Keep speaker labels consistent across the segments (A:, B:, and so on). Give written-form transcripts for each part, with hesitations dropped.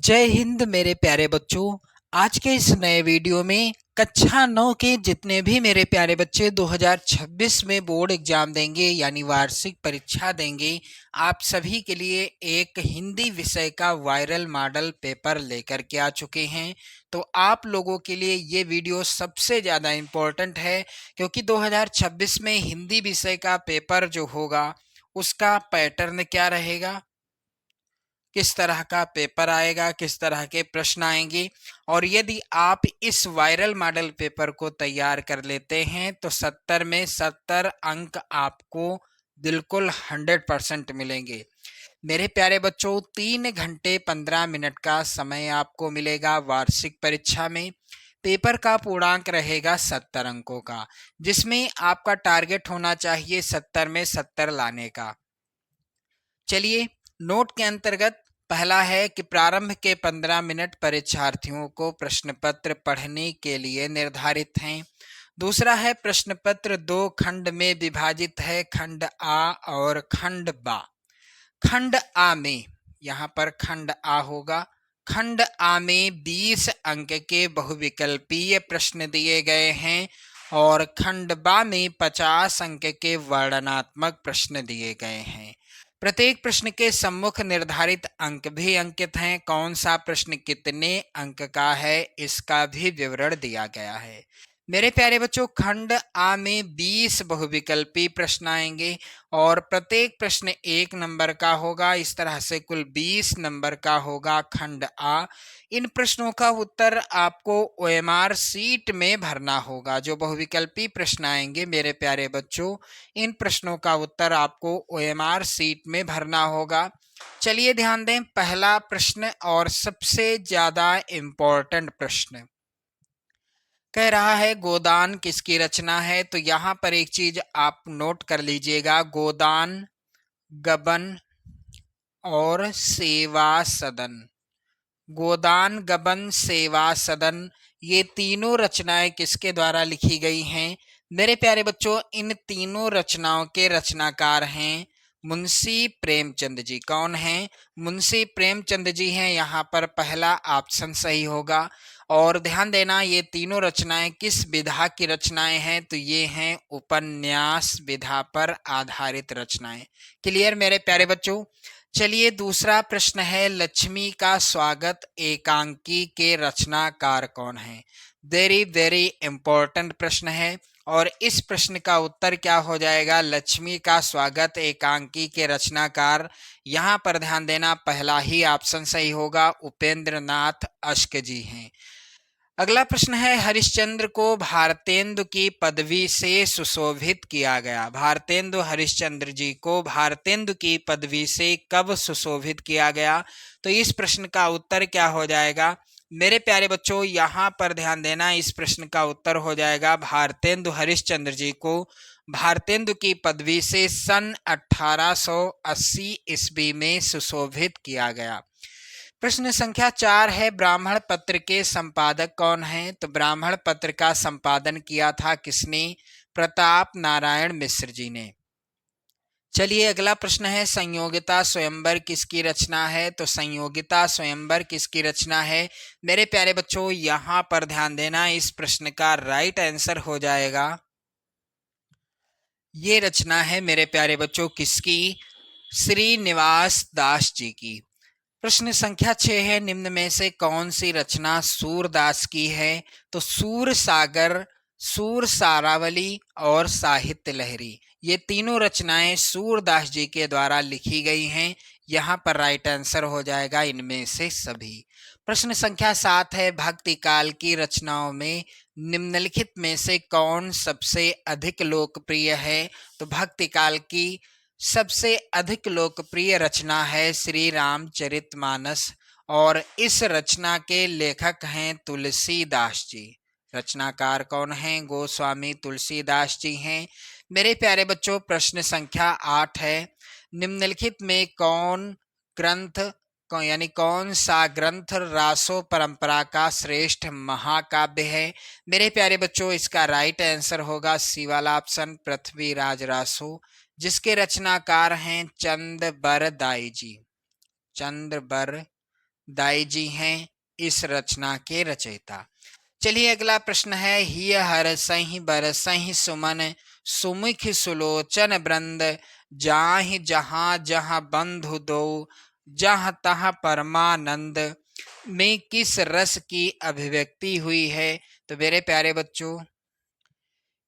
A: जय हिंद मेरे प्यारे बच्चों। आज के इस नए वीडियो में कक्षा 9 के जितने भी मेरे प्यारे बच्चे 2026 में बोर्ड एग्जाम देंगे यानी वार्षिक परीक्षा देंगे, आप सभी के लिए एक हिंदी विषय का वायरल मॉडल पेपर लेकर के आ चुके हैं। तो आप लोगों के लिए ये वीडियो सबसे ज़्यादा इम्पोर्टेंट है, क्योंकि 2026 में हिंदी विषय का पेपर जो होगा उसका पैटर्न क्या रहेगा, किस तरह का पेपर आएगा, किस तरह के प्रश्न आएंगे। और यदि आप इस वायरल मॉडल पेपर को तैयार कर लेते हैं तो 70 में 70 अंक आपको बिल्कुल 100% मिलेंगे। मेरे प्यारे बच्चों, 3 घंटे 15 मिनट का समय आपको मिलेगा वार्षिक परीक्षा में। पेपर का पूर्णांक रहेगा 70 अंकों का, जिसमें आपका टारगेट होना चाहिए 70 में 70 लाने का। चलिए, नोट के अंतर्गत पहला है कि प्रारंभ के 15 मिनट परीक्षार्थियों को प्रश्न पत्र पढ़ने के लिए निर्धारित हैं। दूसरा है प्रश्न पत्र 2 खंड में विभाजित है, खंड आ और खंड बा। खंड आ में, यहाँ पर खंड आ होगा, खंड आ में 20 अंक के बहुविकल्पीय प्रश्न दिए गए हैं और खंड बा में 50 अंक के वर्णनात्मक प्रश्न दिए गए हैं। प्रत्येक प्रश्न के सम्मुख निर्धारित अंक भी अंकित हैं। कौन सा प्रश्न कितने अंक का है इसका भी विवरण दिया गया है। मेरे प्यारे बच्चों, खंड आ में 20 बहुविकल्पी प्रश्न आएंगे और प्रत्येक प्रश्न 1 नंबर का होगा। इस तरह से कुल 20 नंबर का होगा खंड आ। इन प्रश्नों का उत्तर आपको ओएमआर सीट में भरना होगा। जो बहुविकल्पी प्रश्न आएंगे मेरे प्यारे बच्चों, इन प्रश्नों का उत्तर आपको ओएमआर सीट में भरना होगा। चलिए ध्यान दें, पहला प्रश्न और सबसे ज्यादा इम्पोर्टेंट प्रश्न कह रहा है गोदान किसकी रचना है। तो यहाँ पर एक चीज आप नोट कर लीजिएगा, गोदान, गबन और सेवा सदन। गोदान, गबन, सेवा सदन, ये तीनों रचनाएं किसके द्वारा लिखी गई हैं मेरे प्यारे बच्चों? इन तीनों रचनाओं के रचनाकार हैं मुंशी प्रेमचंद जी। कौन हैं? मुंशी प्रेमचंद जी हैं। यहाँ पर पहला ऑप्शन सही होगा। और ध्यान देना, ये तीनों रचनाएं किस विधा की रचनाएं हैं? तो ये हैं उपन्यास विधा पर आधारित रचनाएं। क्लियर मेरे प्यारे बच्चों? चलिए, दूसरा प्रश्न है लक्ष्मी का स्वागत एकांकी के रचनाकार कौन है। वेरी वेरी इंपॉर्टेंट प्रश्न है और इस प्रश्न का उत्तर क्या हो जाएगा? लक्ष्मी का स्वागत एकांकी के रचनाकार, यहाँ पर ध्यान देना, पहला ही ऑप्शन सही होगा, उपेंद्र नाथ अश्क जी हैं। अगला प्रश्न है हरिश्चंद्र को भारतेंदु की पदवी से सुशोभित किया गया। भारतेंदु हरिश्चंद्र जी को भारतेंदु की पदवी से कब सुशोभित किया गया? तो इस प्रश्न का उत्तर क्या हो जाएगा मेरे प्यारे बच्चों? यहाँ पर ध्यान देना, इस प्रश्न का उत्तर हो जाएगा भारतेंदु हरिश्चंद्र जी को भारतेंदु की पदवी से सन 1880 ईस्वी में सुशोभित किया गया। प्रश्न संख्या 4 है ब्राह्मण पत्र के संपादक कौन हैं? तो ब्राह्मण पत्र का संपादन किया था किसने? प्रताप नारायण मिश्र जी ने। चलिए, अगला प्रश्न है संयोगिता स्वयंवर किसकी रचना है? तो संयोगिता स्वयंवर किसकी रचना है मेरे प्यारे बच्चों? यहाँ पर ध्यान देना, इस प्रश्न का राइट आंसर हो जाएगा, ये रचना है मेरे प्यारे बच्चों किसकी? श्रीनिवास दास जी की। प्रश्न संख्या 6 है निम्न में से कौन सी रचना सूरदास की है? तो सूर सागर, सूर सारावली और साहित्य लहरी, ये तीनों रचनाएं सूरदास जी के द्वारा लिखी गई हैं। यहाँ पर राइट आंसर हो जाएगा इनमें से सभी। प्रश्न संख्या 7 है भक्ति काल की रचनाओं में निम्नलिखित में से कौन सबसे अधिक लोकप्रिय है? तो भक्ति काल की सबसे अधिक लोकप्रिय रचना है श्री रामचरितमानस और इस रचना के लेखक हैं तुलसीदास जी। रचनाकार कौन हैं? गोस्वामी तुलसीदास जी हैं। मेरे प्यारे बच्चों, प्रश्न संख्या 8 है निम्नलिखित में कौन ग्रंथ यानी कौन सा ग्रंथ रासो परंपरा का श्रेष्ठ महाकाव्य है? मेरे प्यारे बच्चों, इसका राइट आंसर होगा सी वाला ऑप्शन, पृथ्वीराज रासो, जिसके रचनाकार हैं चंद्रबरदाई जी। चंद्रबरदाई दाई जी हैं इस रचना के रचयिता। चलिए अगला प्रश्न है, हिय हरसहि बरसहि सुमन सुमुख सुलोचन ब्रंद जाहि जहाँ जहाँ बंधु दो जहाँ तहाँ परमानंद में किस रस की अभिव्यक्ति हुई है। तो मेरे प्यारे बच्चों,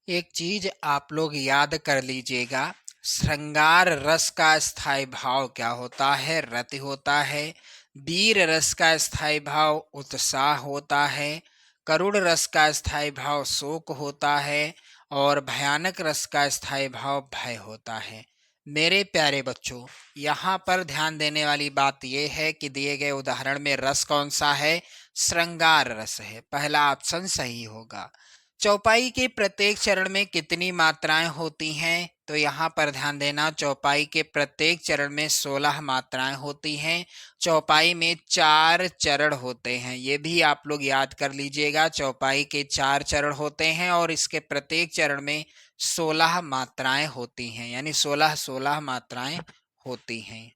A: एक चीज आप लोग याद कर लीजिएगा, श्रृंगार रस का स्थायी भाव क्या होता है? रति होता है। वीर रस का स्थायी भाव उत्साह होता है। करुण रस का स्थायी भाव शोक होता है। और भयानक रस का स्थायी भाव भय होता है। मेरे प्यारे बच्चों, यहाँ पर ध्यान देने वाली बात यह है कि दिए गए उदाहरण में रस कौन सा है? श्रृंगार रस है। पहला ऑप्शन सही होगा। चौपाई के प्रत्येक चरण में कितनी मात्राएं होती हैं? तो यहाँ पर ध्यान देना, चौपाई के प्रत्येक चरण में 16 मात्राएं होती हैं। चौपाई में 4 चरण होते हैं, ये भी आप लोग याद कर लीजिएगा। चौपाई के 4 चरण होते हैं और इसके प्रत्येक चरण में 16 मात्राएं होती हैं, यानी 16 मात्राएं होती हैं।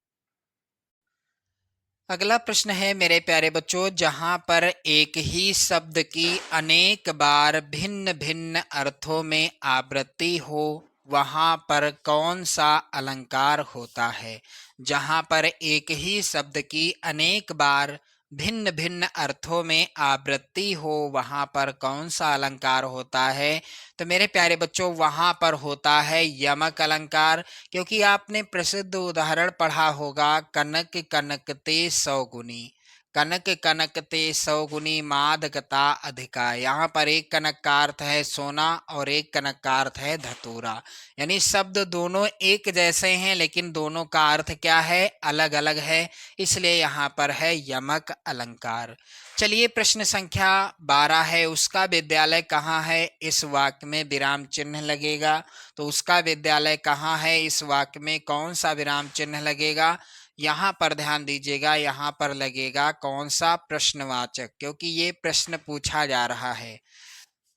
A: अगला प्रश्न है मेरे प्यारे बच्चों, जहां पर एक ही शब्द की अनेक बार भिन्न भिन्न अर्थों में आवृत्ति हो वहां पर कौन सा अलंकार होता है? जहां पर एक ही शब्द की अनेक बार भिन्न भिन्न अर्थों में आवृत्ति हो वहां पर कौन सा अलंकार होता है? तो मेरे प्यारे बच्चों, वहां पर होता है यमक अलंकार। क्योंकि आपने प्रसिद्ध उदाहरण पढ़ा होगा, कनक कनकते सौगुनी, कनक कनकते सौगुनी मादकता अधिका। यहाँ पर एक कनक का अर्थ है सोना और एक कनक का अर्थ है धतूरा, यानी शब्द दोनों एक जैसे हैं लेकिन दोनों का अर्थ क्या है? अलग अलग है, इसलिए यहाँ पर है यमक अलंकार। चलिए प्रश्न संख्या 12 है, उसका विद्यालय कहाँ है? इस वाक्य में विराम चिन्ह लगेगा। तो उसका विद्यालय कहाँ है, इस वाक्य में कौन सा विराम चिन्ह लगेगा? यहाँ पर ध्यान दीजिएगा, यहाँ पर लगेगा कौन सा? प्रश्नवाचक, क्योंकि ये प्रश्न पूछा जा रहा है।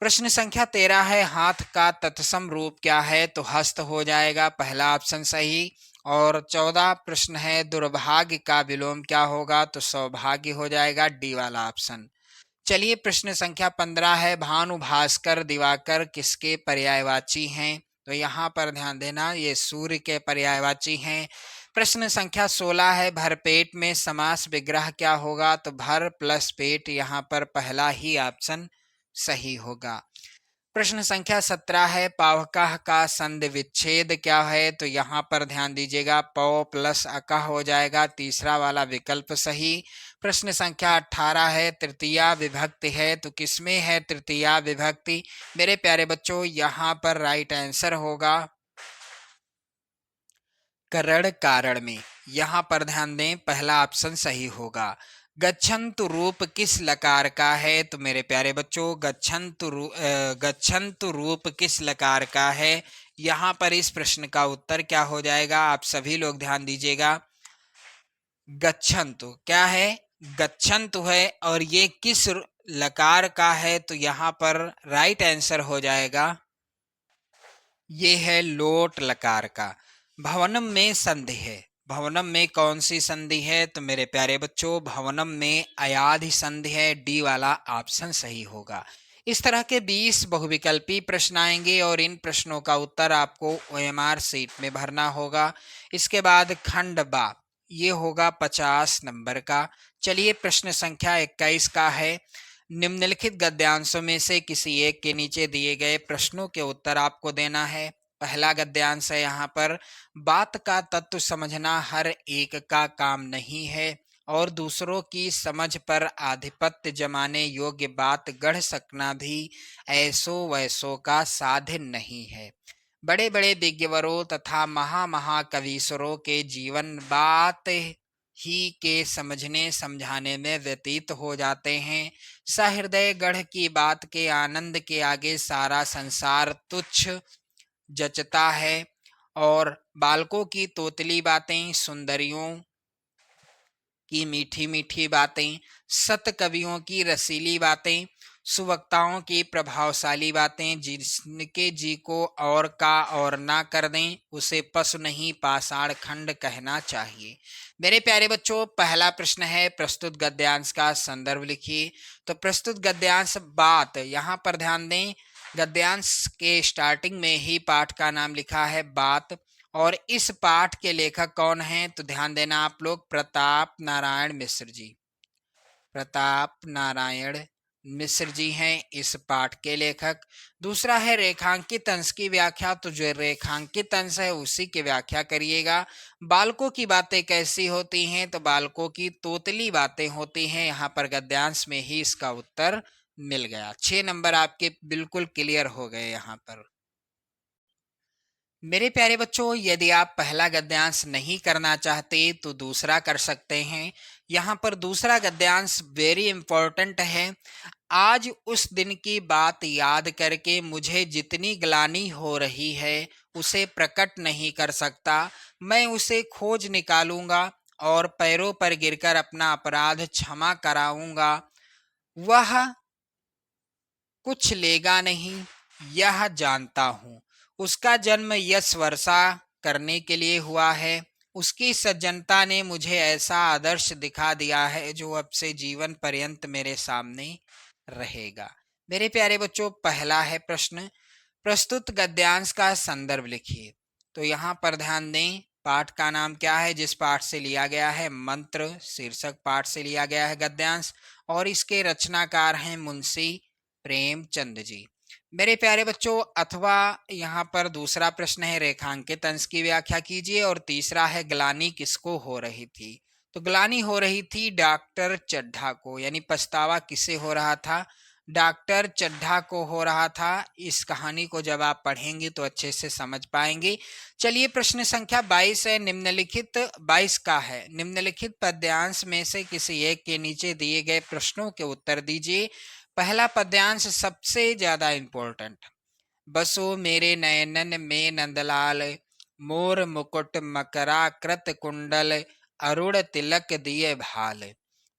A: प्रश्न संख्या 13 है, हाथ का तत्सम रूप क्या है? तो हस्त हो जाएगा, पहला ऑप्शन सही। और 14 प्रश्न है, दुर्भाग्य का विलोम क्या होगा? तो सौभाग्य हो जाएगा, डी वाला ऑप्शन। चलिए प्रश्न संख्या 15 है, भानु भास्कर दिवाकर किसके पर्यायवाची हैं? तो यहाँ पर ध्यान देना, ये सूर्य के पर्यायवाची हैं। प्रश्न संख्या 16 है, भरपेट में समास विग्रह क्या होगा? तो भर प्लस पेट, यहाँ पर पहला ही ऑप्शन सही होगा। प्रश्न संख्या 17 है, पावकः का संधि विच्छेद क्या है? तो यहाँ पर ध्यान दीजिएगा, पौ प्लस अकः हो जाएगा, तीसरा वाला विकल्प सही। प्रश्न संख्या 18 है, तृतीया विभक्ति है, तो किसमें है तृतीया विभक्ति? मेरे प्यारे बच्चों, यहाँ पर राइट आंसर होगा करण कारण में। यहाँ पर ध्यान दें, पहला ऑप्शन सही होगा। गच्छन्तु रूप किस लकार का है? तो मेरे प्यारे बच्चों, गच्छन्तु रूप किस लकार का है? यहाँ पर इस प्रश्न का उत्तर क्या हो जाएगा? आप सभी लोग ध्यान दीजिएगा, गच्छन्तु क्या है? गच्छन्तु है, और ये किस लकार का है? तो यहाँ पर राइट आंसर हो जाएगा, ये है लोट लकार का। भवनम में संधि है, भवनम में कौन सी संधि है? तो मेरे प्यारे बच्चों, भवनम में अयाधि संधि है, डी वाला ऑप्शन सही होगा। इस तरह के 20 बहुविकल्पी प्रश्न आएंगे और इन प्रश्नों का उत्तर आपको OMR सीट में भरना होगा। इसके बाद खंड बा, ये होगा 50 नंबर का। चलिए प्रश्न संख्या 21 का है, निम्नलिखित गद्यांशों में से किसी एक के नीचे दिए गए प्रश्नों के उत्तर आपको देना है। पहला गद्यांश है, यहाँ पर बात का तत्व समझना हर एक का काम नहीं है और दूसरों की समझ पर आधिपत्य जमाने योग्य बात गढ़ सकना भी ऐसो वैसो का साधन नहीं है। बड़े बड़े विज्ञवरों तथा महामहाकवीश्वरों के जीवन बात ही के समझने समझाने में व्यतीत हो जाते हैं। सहृदय गढ़ की बात के आनंद के आगे सारा संसार तुच्छ जचता है और बालकों की तोतली बातें, सुंदरियों की मीठी मीठी बातें, सत कवियों की रसीली बातें, सुवक्ताओं की प्रभावशाली बातें, जिनके जी को और का और ना कर दें, उसे पशु नहीं पाषाण खंड कहना चाहिए। मेरे प्यारे बच्चों, पहला प्रश्न है प्रस्तुत गद्यांश का संदर्भ लिखिए। तो प्रस्तुत गद्यांश बात, यहाँ पर ध्यान दें, गद्यांश के स्टार्टिंग में ही पाठ का नाम लिखा है बात। और इस पाठ के लेखक कौन हैं? तो ध्यान देना आप लोग, प्रताप नारायण मिश्र जी। प्रताप नारायण मिश्र जी हैं इस पाठ के लेखक। दूसरा है रेखांकित अंश की व्याख्या। तो जो रेखांकित अंश है उसी की व्याख्या करिएगा। बालकों की बातें कैसी होती हैं? तो बालकों की तोतली बातें होती हैं। यहाँ पर गद्यांश में ही इसका उत्तर मिल गया। 6 नंबर आपके बिल्कुल क्लियर हो गए यहाँ पर। मेरे प्यारे बच्चों, यदि आप पहला गद्यांश नहीं करना चाहते तो दूसरा कर सकते हैं। यहाँ पर दूसरा गद्यांश वेरी इंपॉर्टेंट है। आज उस दिन की बात याद करके मुझे जितनी ग्लानि हो रही है उसे प्रकट नहीं कर सकता। मैं उसे खोज निकालूंगा और पैरों पर गिरकर अपना अपराध क्षमा कराऊंगा। वह कुछ लेगा नहीं, यह जानता हूँ। उसका जन्म यश वर्षा करने के लिए हुआ है। उसकी सज्जनता ने मुझे ऐसा आदर्श दिखा दिया है जो अब से जीवन पर्यंत मेरे सामने रहेगा। मेरे प्यारे बच्चों, पहला है प्रश्न, प्रस्तुत गद्यांश का संदर्भ लिखिए। तो यहाँ पर ध्यान दें, पाठ का नाम क्या है जिस पाठ से लिया गया है? मंत्र शीर्षक पाठ से लिया गया है गद्यांश। और इसके रचनाकार हैं मुंशी प्रेमचंद जी। मेरे प्यारे बच्चों, अथवा यहाँ पर दूसरा प्रश्न है रेखांकित अंश की व्याख्या कीजिए। और तीसरा है ग्लानि किसको हो रही थी? तो ग्लानि हो रही थी डॉक्टर चड्ढा को, यानी पछतावा किसे हो रहा था? डॉक्टर चड्ढा को हो रहा था। इस कहानी को जब आप पढ़ेंगे तो अच्छे से समझ पाएंगे। चलिए, प्रश्न संख्या 22 है। निम्नलिखित 22 का है, निम्नलिखित पद्यांश में से किसी एक के नीचे दिए गए प्रश्नों के उत्तर दीजिए। पहला पद्यांश सबसे ज्यादा इंपॉर्टेंट। बसो मेरे नयनन में नंदलाल, मोर मुकुट मकरा कृत कुंडल, अरुण तिलक दिए भाल,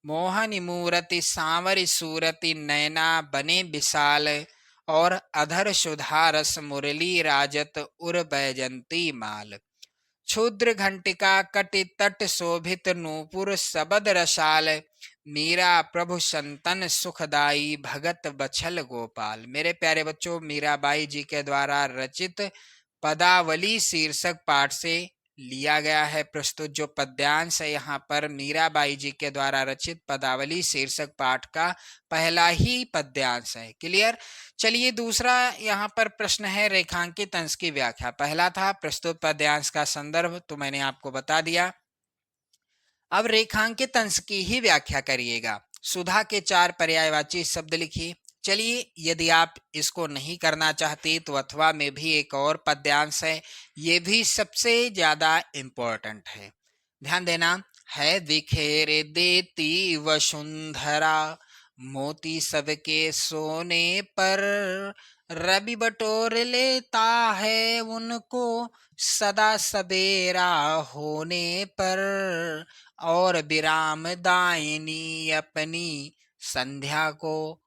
A: मोहन मूरति सांवर सूरति, नैना बने विशाल, और अधर सुधा रस मुरली राजत, उर बैजंती माल, क्षुद्र घंटिका कटि तट शोभित, नूपुर सबद रसाल, मीरा प्रभु संतन सुखदाई, भगत बछल गोपाल। मेरे प्यारे बच्चों, मीराबाई जी के द्वारा रचित पदावली शीर्षक पाठ से लिया गया है प्रस्तुत जो पद्यांश है। यहाँ पर मीराबाई जी के द्वारा रचित पदावली शीर्षक पाठ का पहला ही पद्यांश है। क्लियर? चलिए, दूसरा यहाँ पर प्रश्न है रेखांकित अंश की व्याख्या। पहला था प्रस्तुत पद्यांश का संदर्भ, तो मैंने आपको बता दिया। अब रेखांकित अंश की ही व्याख्या करिएगा। सुधा के 4 पर्यायवाची शब्द लिखिए। चलिए, यदि आप इसको नहीं करना चाहते तो अथवा में भी एक और पद्यांश है, ये भी सबसे ज्यादा इंपॉर्टेंट है। ध्यान देना है। बिखेर देती वसुंधरा, मोती सबके सोने पर, रवि बटोर लेता है उनको, सदा सवेरा होने पर, और विराम दायिनी अपनी संध्या को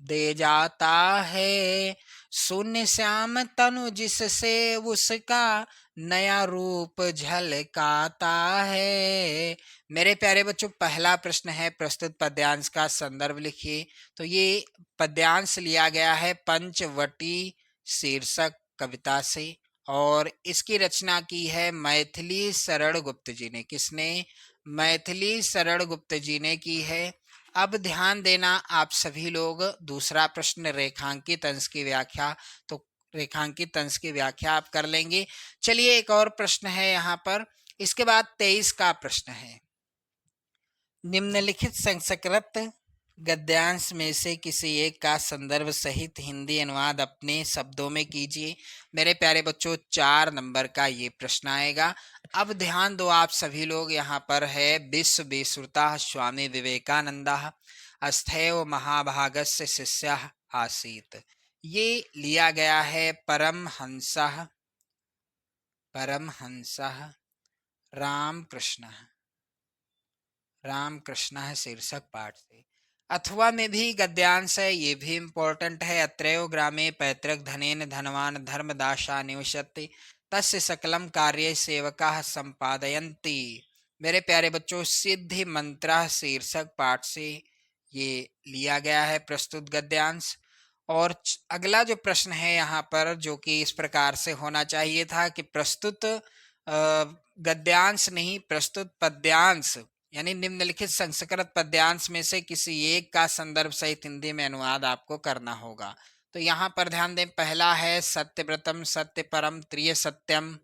A: दे जाता है। शून्य श्याम तनु जिससे उसका नया रूप झलकाता है। मेरे प्यारे बच्चों, पहला प्रश्न है प्रस्तुत पद्यांश का संदर्भ लिखिए। तो ये पद्यांश लिया गया है पंचवटी शीर्षक कविता से, और इसकी रचना की है मैथिली शरण गुप्त जी ने। किसने? मैथिली शरण गुप्त जी ने की है। अब ध्यान देना आप सभी लोग, दूसरा प्रश्न रेखांकित अंश की व्याख्या। तो रेखांकित अंश की व्याख्या आप कर लेंगे। चलिए, एक और प्रश्न है यहाँ पर। इसके बाद 23 का प्रश्न है, निम्नलिखित संस्कृत गद्यांश में से किसी एक का संदर्भ सहित हिंदी अनुवाद अपने शब्दों में कीजिए। मेरे प्यारे बच्चों, 4 नंबर का ये प्रश्न आएगा। अब ध्यान दो आप सभी लोग, यहाँ पर है विश्व विश्रुता स्वामी विवेकानंद अस्थैव महाभागस्य शिष्य आसीत। ये लिया गया है परमहंस रामकृष्ण शीर्षक पाठ से। अथवा में भी गद्यांश है, ये भी इम्पोर्टेंट है। अत्रयो ग्रामे पैतृक धनेन धनवान धर्मदाशा निवसति तस्य सकलम कार्य सेवका संपादयन्ति। मेरे प्यारे बच्चों, सिद्धि मंत्र शीर्षक पाठ से ये लिया गया है प्रस्तुत गद्यांश। और अगला जो प्रश्न है यहाँ पर, जो कि इस प्रकार से होना चाहिए था कि प्रस्तुत गद्यांश नहीं, प्रस्तुत पद्यांश यानी निम्नलिखित संस्कृत पद्यांश में से किसी एक का संदर्भ सहित हिंदी में अनुवाद आपको करना होगा। तो यहाँ पर ध्यान दें, पहला है सत्यव्रतम सत्य परम त्रिय सत्यम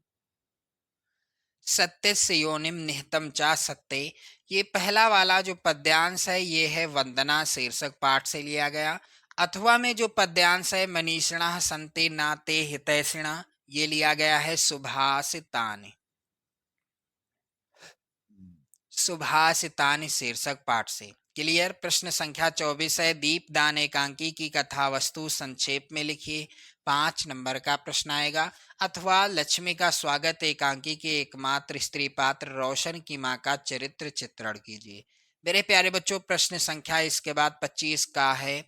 A: सत्य से योनिम निहितम चा सत्य। ये पहला वाला जो पद्यांश है ये है वंदना शीर्षक पाठ से लिया गया। अथवा में जो पद्यांश है मनीषिणः संते नाते हितैषिणः, ये लिया गया है सुभाषितानि सुभाषितानि शीर्षक पाठ से। क्लियर। प्रश्न संख्या 24 है, दीपदान एकांकी की कथा वस्तु संक्षेप में लिखिए। 5 नंबर का प्रश्न आएगा। अथवा लक्ष्मी का स्वागत एकांकी के एकमात्र स्त्री पात्र रोशन की मां का चरित्र चित्रण कीजिए। मेरे प्यारे बच्चों, प्रश्न संख्या इसके बाद 25 का है,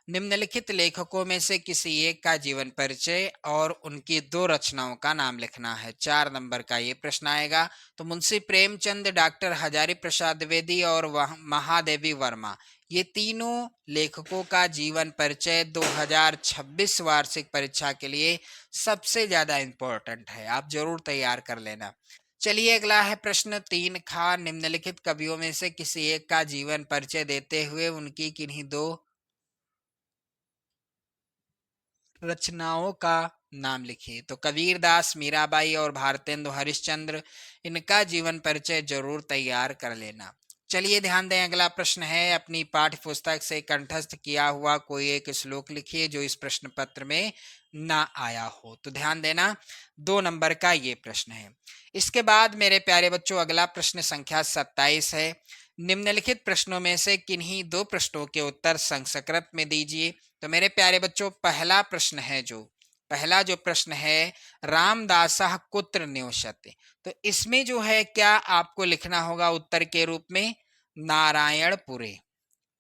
A: निम्नलिखित लेखकों में से किसी एक का जीवन परिचय और उनकी 2 रचनाओं का नाम लिखना है। 4 नंबर का ये प्रश्न आएगा। तो मुंशी प्रेमचंद, डॉक्टर हजारी प्रसाद द्विवेदी और महादेवी वर्मा, ये तीनों लेखकों का जीवन परिचय 2026 वार्षिक परीक्षा के लिए सबसे ज्यादा इंपॉर्टेंट है, आप जरूर तैयार कर लेना। चलिए अगला है प्रश्न 3 खा, निम्नलिखित कवियों में से किसी एक का जीवन परिचय देते हुए उनकी किन्हीं 2 रचनाओं का नाम लिखिए। तो कबीरदास, मीराबाई और भारतेंदु हरिश्चंद्र, इनका जीवन परिचय जरूर तैयार कर लेना। चलिए ध्यान दें, अगला प्रश्न है, अपनी पाठ्य पुस्तक से कंठस्थ किया हुआ कोई एक श्लोक लिखिए जो इस प्रश्न पत्र में ना आया हो। तो ध्यान देना, 2 नंबर का ये प्रश्न है। इसके बाद मेरे प्यारे बच्चों अगला प्रश्न संख्या 27 है, निम्नलिखित प्रश्नों में से किन्हीं 2 प्रश्नों के उत्तर संस्कृत में दीजिए। तो मेरे प्यारे बच्चों पहला जो प्रश्न है, रामदासः कुत्र निवसति, तो इसमें जो है क्या आपको लिखना होगा उत्तर के रूप में, नारायणपुरे।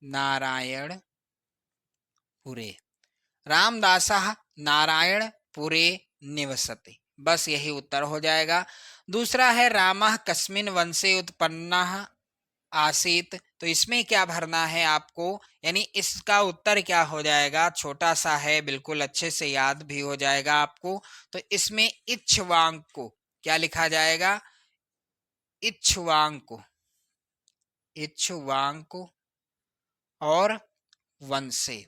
A: नारायणपुरे, रामदासः नारायणपुरे निवसति, बस यही उत्तर हो जाएगा। दूसरा है, रामः कस्मिन् वंशे उत्पन्नः आसीत, तो इसमें क्या भरना है आपको, यानी इसका उत्तर क्या हो जाएगा, छोटा सा है, बिल्कुल अच्छे से याद भी हो जाएगा आपको। तो इसमें इक्ष्वाकु क्या लिखा जाएगा, इक्ष्वाकु, इक्ष्वाकु और वंशे,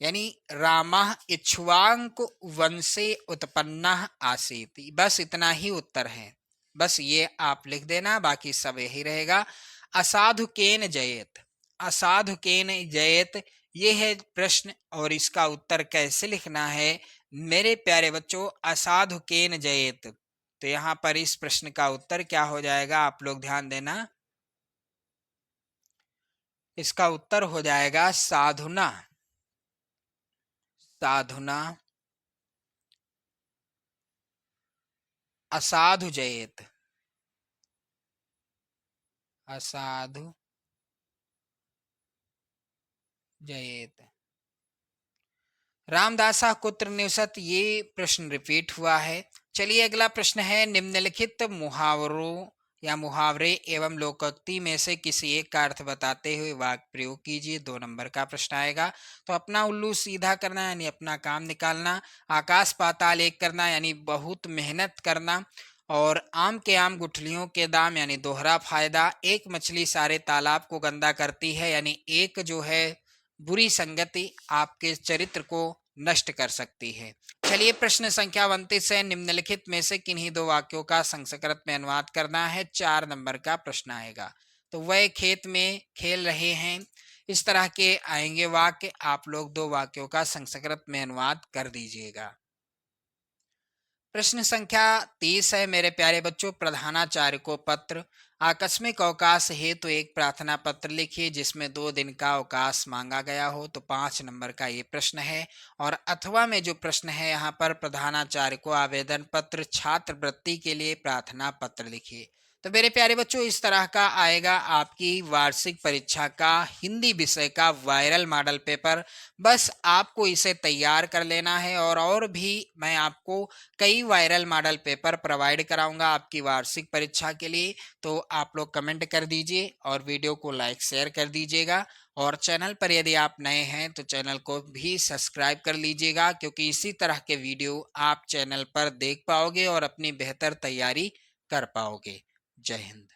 A: यानी रामः इक्ष्वाकु वंशे उत्पन्नः आसीत, बस इतना ही उत्तर है, बस ये आप लिख देना, बाकी सब यही रहेगा। असाधु केन जयेत, असाधु केन जयेत, ये है प्रश्न और इसका उत्तर कैसे लिखना है मेरे प्यारे बच्चों, असाधु केन जयेत। तो यहाँ पर इस प्रश्न का उत्तर क्या हो जाएगा, आप लोग ध्यान देना, इसका उत्तर हो जाएगा साधुना, साधुना असाधु जयेत, असाधु जयेत। रामदासा कुत्र निवसत, ये प्रश्न रिपीट हुआ है। चलिए अगला प्रश्न है, निम्नलिखित मुहावरों या मुहावरे एवं लोकोक्ति में से किसी एक का अर्थ बताते हुए वाक्य प्रयोग कीजिए। 2 नंबर का प्रश्न आएगा। तो अपना उल्लू सीधा करना यानी अपना काम निकालना, आकाश पाताल एक करना यानी बहुत मेहनत करना, और आम के आम गुठलियों के दाम यानी दोहरा फायदा, एक मछली सारे तालाब को गंदा करती है यानी एक जो है बुरी संगति आपके चरित्र को नष्ट कर सकती है। चलिए प्रश्न संख्या 29 है, निम्नलिखित में से किन्हीं 2 वाक्यों का संस्कृत में अनुवाद करना है। 4 नंबर का प्रश्न आएगा। तो वह खेत में खेल रहे हैं, इस तरह के आएंगे वाक्य, आप लोग 2 वाक्यों का संस्कृत में अनुवाद कर दीजिएगा। प्रश्न संख्या 30 है मेरे प्यारे बच्चों, प्रधानाचार्य को पत्र, आकस्मिक अवकाश हेतु एक प्रार्थना पत्र लिखिए जिसमें 2 दिन का अवकाश मांगा गया हो। तो 5 नंबर का ये प्रश्न है। और अथवा में जो प्रश्न है यहाँ पर, प्रधानाचार्य को आवेदन पत्र, छात्रवृत्ति के लिए प्रार्थना पत्र लिखिए। तो मेरे प्यारे बच्चों, इस तरह का आएगा आपकी वार्षिक परीक्षा का हिंदी विषय का वायरल मॉडल पेपर। बस आपको इसे तैयार कर लेना है, और भी मैं आपको कई वायरल मॉडल पेपर प्रोवाइड कराऊंगा आपकी वार्षिक परीक्षा के लिए। तो आप लोग कमेंट कर दीजिए और वीडियो को लाइक शेयर कर दीजिएगा, और चैनल पर यदि आप नए हैं तो चैनल को भी सब्सक्राइब कर लीजिएगा, क्योंकि इसी तरह के वीडियो आप चैनल पर देख पाओगे और अपनी बेहतर तैयारी कर पाओगे। जय हिंद।